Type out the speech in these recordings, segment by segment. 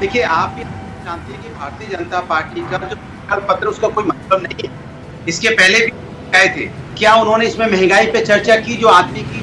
देखिए, आप ये जानते हैं कि भारतीय जनता पार्टी का जो संकल्प पत्र उसका कोई मतलब नहीं है। इसके पहले भी आए थे, क्या उन्होंने इसमें महंगाई पे चर्चा की? जो आदमी की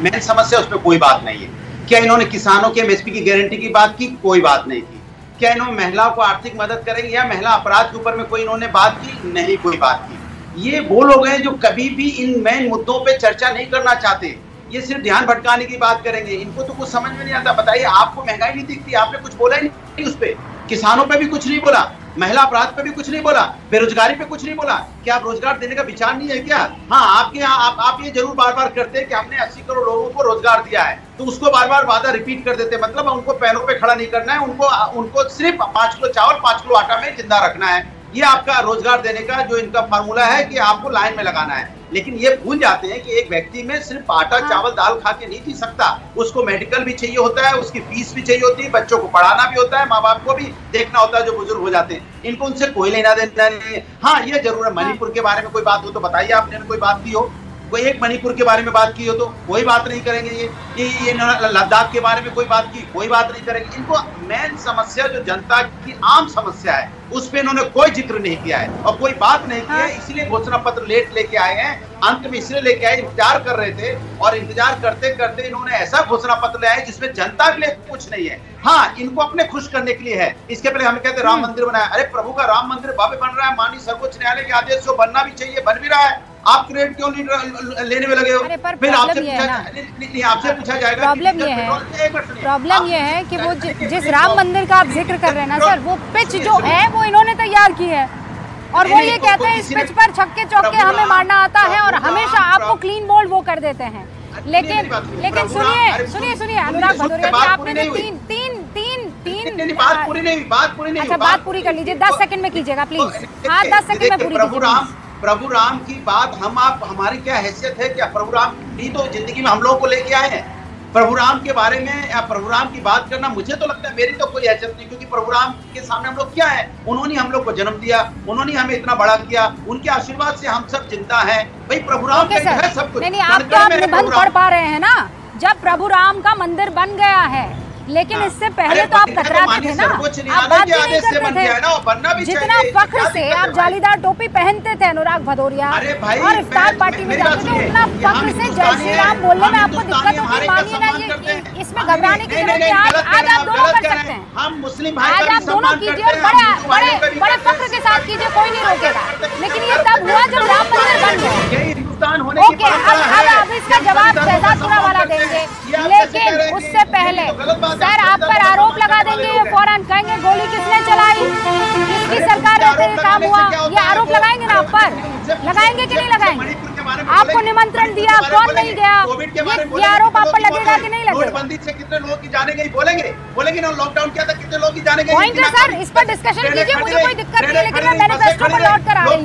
मेन समस्या उस पर कोई बात नहीं है। क्या इन्होंने किसानों के एमएसपी की गारंटी की बात की? कोई बात नहीं की। क्या इन्होंने महिलाओं को आर्थिक मदद करेंगे या महिला अपराध के ऊपर में कोई इन्होंने बात की? नहीं, कोई बात की। ये वो लोग हैं जो कभी भी इन मेन मुद्दों पे चर्चा नहीं करना चाहते। ये सिर्फ ध्यान भटकाने की बात करेंगे। इनको तो कुछ समझ में नहीं आता। बताइए, आपको महंगाई नहीं दिखती? आपने कुछ बोला ही नहीं उस पे। किसानों पे भी कुछ नहीं बोला, महिला अपराध पे भी कुछ नहीं बोला, बेरोजगारी पे कुछ नहीं बोला। क्या आप रोजगार देने का विचार नहीं है क्या? हाँ, आपके यहाँ आप ये जरूर बार बार करते हैं कि हमने 80 करोड़ लोगों को रोजगार दिया है, तो उसको बार बार वादा रिपीट कर देते हैं। मतलब उनको पैरों पे खड़ा नहीं करना है, उनको सिर्फ 5 किलो चावल 5 किलो आटा में जिंदा रखना है। ये आपका रोजगार देने का जो इनका फार्मूला है कि आपको लाइन में लगाना है। लेकिन ये भूल जाते हैं कि एक व्यक्ति में सिर्फ आटा चावल दाल खा के नहीं जी सकता। उसको मेडिकल भी चाहिए होता है, उसकी फीस भी चाहिए होती है, बच्चों को पढ़ाना भी होता है, माँ बाप को भी देखना होता है जो बुजुर्ग हो जाते हैं। इनको उनसे कोई लेना देना नहीं है। हाँ, ये जरूर है, मणिपुर के बारे में कोई बात हो तो बताइए, आपने कोई बात की हो? कोई एक मणिपुर के बारे में बात की हो तो कोई बात नहीं करेंगे। ये लद्दाख के बारे में कोई बात की, कोई बात नहीं करेंगे। इनको मेन समस्या जो जनता की आम समस्या है उस पे इन्होंने कोई जिक्र नहीं किया है और कोई बात नहीं की है। इसलिए घोषणा पत्र लेट लेके आए हैं, अंत में इसलिए लेके आए, इंतजार कर रहे थे और इंतजार करते करते इन्होंने ऐसा घोषणा पत्र लाया है जिसमें जनता के लिए कुछ नहीं है। हाँ, इनको अपने खुश करने के लिए है। इसके पहले हम कहते राम मंदिर बनाया। अरे प्रभु का राम मंदिर भव्य बन रहा है, माननीय सर्वोच्च न्यायालय के आदेश से बनना भी चाहिए, बन भी रहा है। आप क्रेडिट क्यों लेने में लगे हो? फिर आपसे पूछा जाएगा। प्रॉब्लम ये है कि वो जिस राम मंदिर का आप जिक्र कर रहे हैं ना सर, वो पिच जो है वो इन्होंने तैयार की है और वो ये कहते हैं इस पिच पर छक्के चौके हमें मारना आता है और हमेशा आपको क्लीन बोल्ड वो कर देते हैं। लेकिन सुनिए अनुराग भदौरिया जी, आपने तीन बात पूरी नहीं। अच्छा, बात पूरी कर लीजिए, 10 सेकंड में कीजिएगा प्लीज। हाँ, 10 सेकंड में पूरी कीजिए। प्रभु राम की बात हमारी क्या हैसियत है? क्या प्रभु राम भी तो जिंदगी में हम लोगों को लेके आए हैं? प्रभु राम के बारे में या प्रभु राम की बात करना, मुझे तो लगता है मेरी तो कोई हैसियत नहीं, क्योंकि प्रभु राम के सामने हम लोग क्या है? उन्होंने हम लोग को जन्म दिया, उन्होंने हमें इतना बड़ा किया, उनके आशीर्वाद से हम सब जिंदा हैं। भाई प्रभु राम का है सब कुछ। नहीं, आप तो निबंध पढ़ पा रहे हैं ना, जब प्रभु राम का मंदिर बन गया है, लेकिन इससे पहले तो आप कतराते थे ना, आप बात भी नहीं करते थे। जितना फख्र से आप जालीदार टोपी पहनते थे अनुराग भदौरिया और इफ्तार पार्टी में जाते थे, उतना फख्र से जय श्री राम बोलने में आपको दिक्कत होगी। मानिए ना, ये इसमें घबराने की जरूरत है। आज आप दोनों कर सकते हैं, आज आप दोनों कीजिए और बड़े फख्र के साथ कीजिए, कोई नहीं रोकेगा। लेकिन ये तब हुआ जब राम मंदिर बन गया। ओके, अब इसका जवाब शहजादपुरा वाला देंगे, लेकिन उससे पहले सर आप पर आरोप लगा देंगे, ये फौरन कहेंगे गोली किसने चलाई, किसकी सरकार रहते हुए काम हुआ, ये आरोप लगाएंगे ना आप पर? लगाएंगे कि नहीं लगाएंगे? आपको निमंत्रण दिया, कौन नहीं गया, ये आरोप आप पर लगेगा कि नहीं लगेगा? नोटबंदी से कितने लोगों की जाने गई बोलेंगे ना, लॉकडाउन किया था कितने लोगों की जाने गई? पॉइंट है सर, इस पर डिस्कशन कीजिए, मुझे कोई दिक्कत नहीं है, लेकिन मैं मैनिफेस्टो पर लौट कर आ रही हूँ।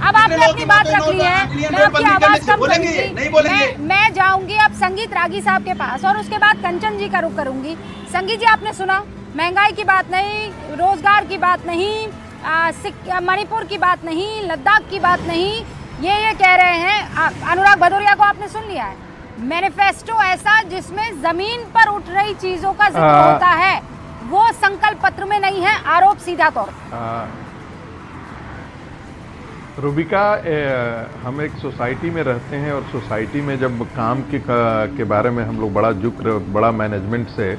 अब आपने अपनी बात रख ली है, मैं आपकी आवाज कम करूंगी। मैं जाऊंगी अब संगीत रागी साहब के पास और उसके बाद कंचन जी का रुख करूंगी। संगीत जी, आपने सुना, महंगाई की बात नहीं, रोजगार की बात नहीं, मणिपुर की बात नहीं, लद्दाख की बात नहीं, ये कह रहे हैं। अनुराग भदौरिया को आपने सुन लिया है, मैनिफेस्टो ऐसा जिसमें जमीन पर उठ रही चीजों का जिक्र होता है, वो संकल्प पत्र में नहीं है, आरोप सीधा तौर पर। रूबिका, हम एक सोसाइटी में रहते हैं और सोसाइटी में जब काम के बारे में हम लोग बड़ा मैनेजमेंट से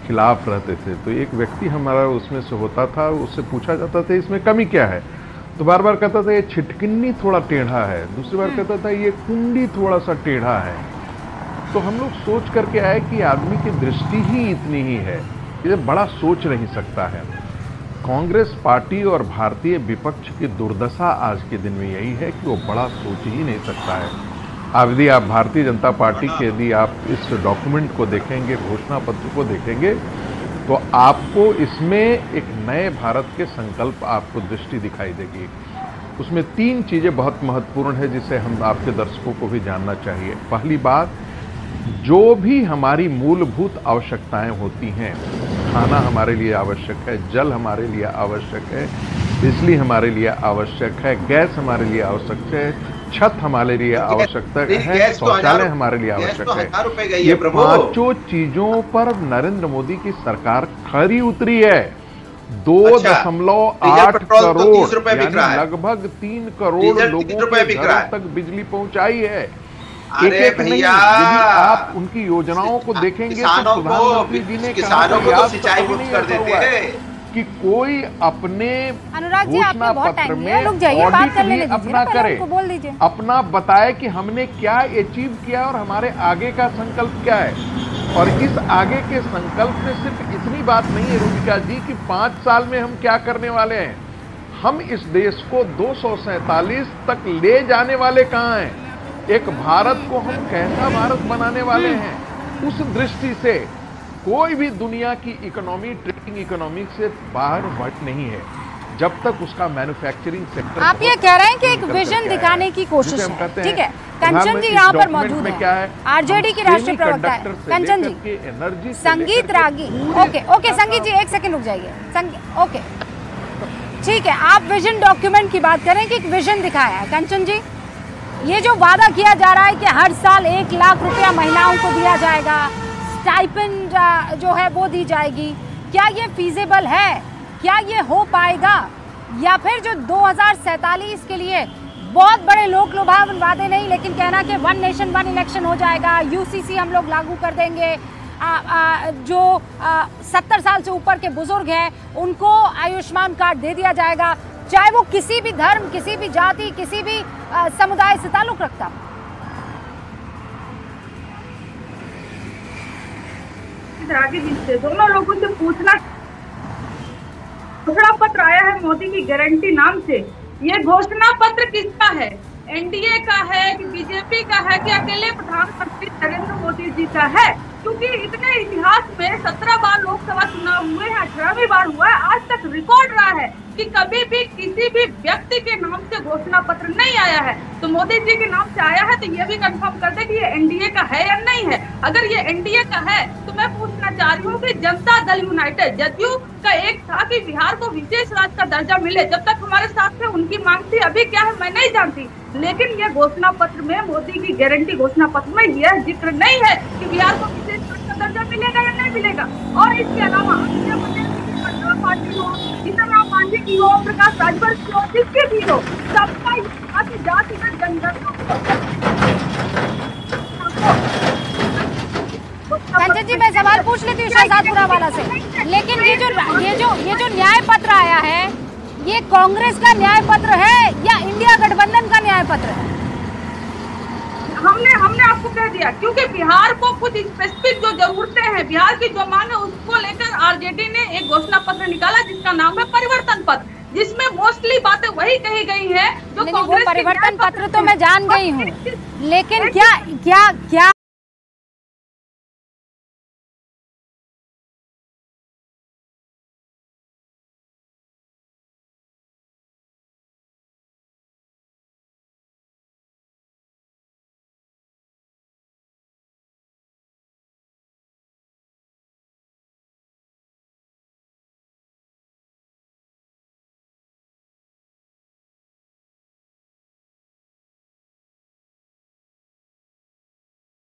खिलाफ रहते थे, तो एक व्यक्ति हमारा उसमें से होता था, उससे पूछा जाता था इसमें कमी क्या है, तो बार बार कहता था ये छिटकिन्नी थोड़ा टेढ़ा है, दूसरी बार कहता था ये कुंडी थोड़ा सा टेढ़ा है। तो हम लोग सोच करके आए कि आदमी की दृष्टि ही इतनी ही है, ये बड़ा सोच नहीं सकता है। कांग्रेस पार्टी और भारतीय विपक्ष की दुर्दशा आज के दिन में यही है कि वो बड़ा सोच ही नहीं सकता है। यदि आप भारतीय जनता पार्टी के यदि आप इस डॉक्यूमेंट को देखेंगे, घोषणा पत्र को देखेंगे, तो आपको इसमें एक नए भारत के संकल्प आपको दृष्टि दिखाई देगी। उसमें 3 चीज़ें बहुत महत्वपूर्ण है जिसे हम आपके दर्शकों को भी जानना चाहिए। पहली बात, जो भी हमारी मूलभूत आवश्यकताएं होती हैं, खाना हमारे लिए आवश्यक है, जल हमारे लिए आवश्यक है, बिजली हमारे लिए आवश्यक है, गैस हमारे लिए आवश्यक है, छत हमारे लिए आवश्यकता है, शौचालय हमारे लिए आवश्यक है। ये पांचों चीजों पर नरेंद्र मोदी की सरकार खरी उतरी है। 2.8 करोड़ यानी लगभग 3 करोड़ लोगों के घरों तक बिजली पहुंचाई है। एक भैया, यदि आप उनकी योजनाओं को देखेंगे तो प्रधानमंत्री जी ने किसानों को तो सिंचाई मुक्त कर देते हैं कि कोई अपने घोषणा पत्र में ऑडिट भी अपना करे, अपना बताए कि हमने क्या अचीव किया और हमारे आगे का संकल्प क्या है। और इस आगे के संकल्प में सिर्फ इतनी बात नहीं है रूबिका जी कि 5 साल में हम क्या करने वाले हैं। हम इस देश को 247 तक ले जाने वाले कहां हैं, एक भारत को हम कैसा भारत बनाने वाले हैं, उस दृष्टि से कोई भी दुनिया की इकोनॉमी ट्रेडिंग इकोनॉमी से बाहर हट नहीं है जब तक उसका मैन्युफैक्चरिंग सेक्टर। आप ये कह रहे हैं कि एक विजन दिखाने की कोशिश है, ठीक है। कंचन जी यहाँ पर मौजूद है, आरजेडी की राष्ट्रीय प्रवक्ता है कंचन जी। संगीत रागी, ओके संगीत जी 1 सेकंड रुक जाइए। ओके ठीक है, आप विजन डॉक्यूमेंट की बात करें कि एक विजन दिखाया है। कंचन जी, ये जो वादा किया जा रहा है कि हर साल 1 लाख रुपया महिलाओं को दिया जाएगा, स्टाइपेंड जो है वो दी जाएगी, क्या ये फीजिबल है, क्या ये हो पाएगा, या फिर जो 2047 के लिए बहुत बड़े लोक लुभावन वादे नहीं, लेकिन कहना कि 1 नेशन 1 इलेक्शन हो जाएगा, यूसीसी हम लोग लागू कर देंगे, जो 70 साल से ऊपर के बुजुर्ग हैं उनको आयुष्मान कार्ड दे दिया जाएगा, चाहे वो किसी भी धर्म, किसी भी जाति, किसी भी समुदाय से ताल्लुक रखता। आगे से दोनों लोगों से पूछना, घोषणा पत्र आया है मोदी की गारंटी नाम से, ये घोषणा पत्र किसका है? एनडीए का है कि बीजेपी का है कि अकेले प्रधानमंत्री नरेंद्र मोदी जी का है? क्योंकि इतने इतिहास में 17 बार लोकसभा चुनाव हुए हैं, 18वीं बार हुआ है, आज तक रिकॉर्ड रहा है कि कभी भी किसी भी व्यक्ति के नाम से घोषणा पत्र नहीं आया है। तो मोदी जी के नाम से आया है तो ये भी कंफर्म कर दे कि ये एनडीए का है या नहीं है। अगर ये एनडीए का है तो मैं पूछना चाह रही हूँ कि जनता दल यूनाइटेड जदयू का एक था कि बिहार को विशेष राज्य का दर्जा मिले, जब तक हमारे साथ थे उनकी मांग थी, अभी क्या है मैं नहीं जानती, लेकिन ये घोषणा पत्र में मोदी की गारंटी घोषणा पत्र में यह जिक्र नहीं है कि बिहार को विशेष राज्य का दर्जा मिलेगा या नहीं मिलेगा। और इसके अलावा पार्टी हो, जीतन राम मांझी की हो, प्रकाश राजभर की हो, जिसकी भी हो, सबका जातिगत जनगणना। कंचन जी मैं सवाल पूछ लेती हूँ शहजादपुरा वाला से, लेकिन ये जो न्याय पत्र आया है ये कांग्रेस का न्याय पत्र है या इंडिया गठबंधन का न्याय पत्र है? हमने आपको कह दिया, क्योंकि बिहार को कुछ स्पेसिफिक जो जरूरतें हैं, बिहार की जो मांग है उसको लेकर आरजेडी ने एक घोषणा पत्र निकाला जिसका नाम है परिवर्तन पत्र, जिसमें मोस्टली बातें वही कही गई है जो कांग्रेस। परिवर्तन पत्र तो मैं जान गई हूँ, लेकिन क्या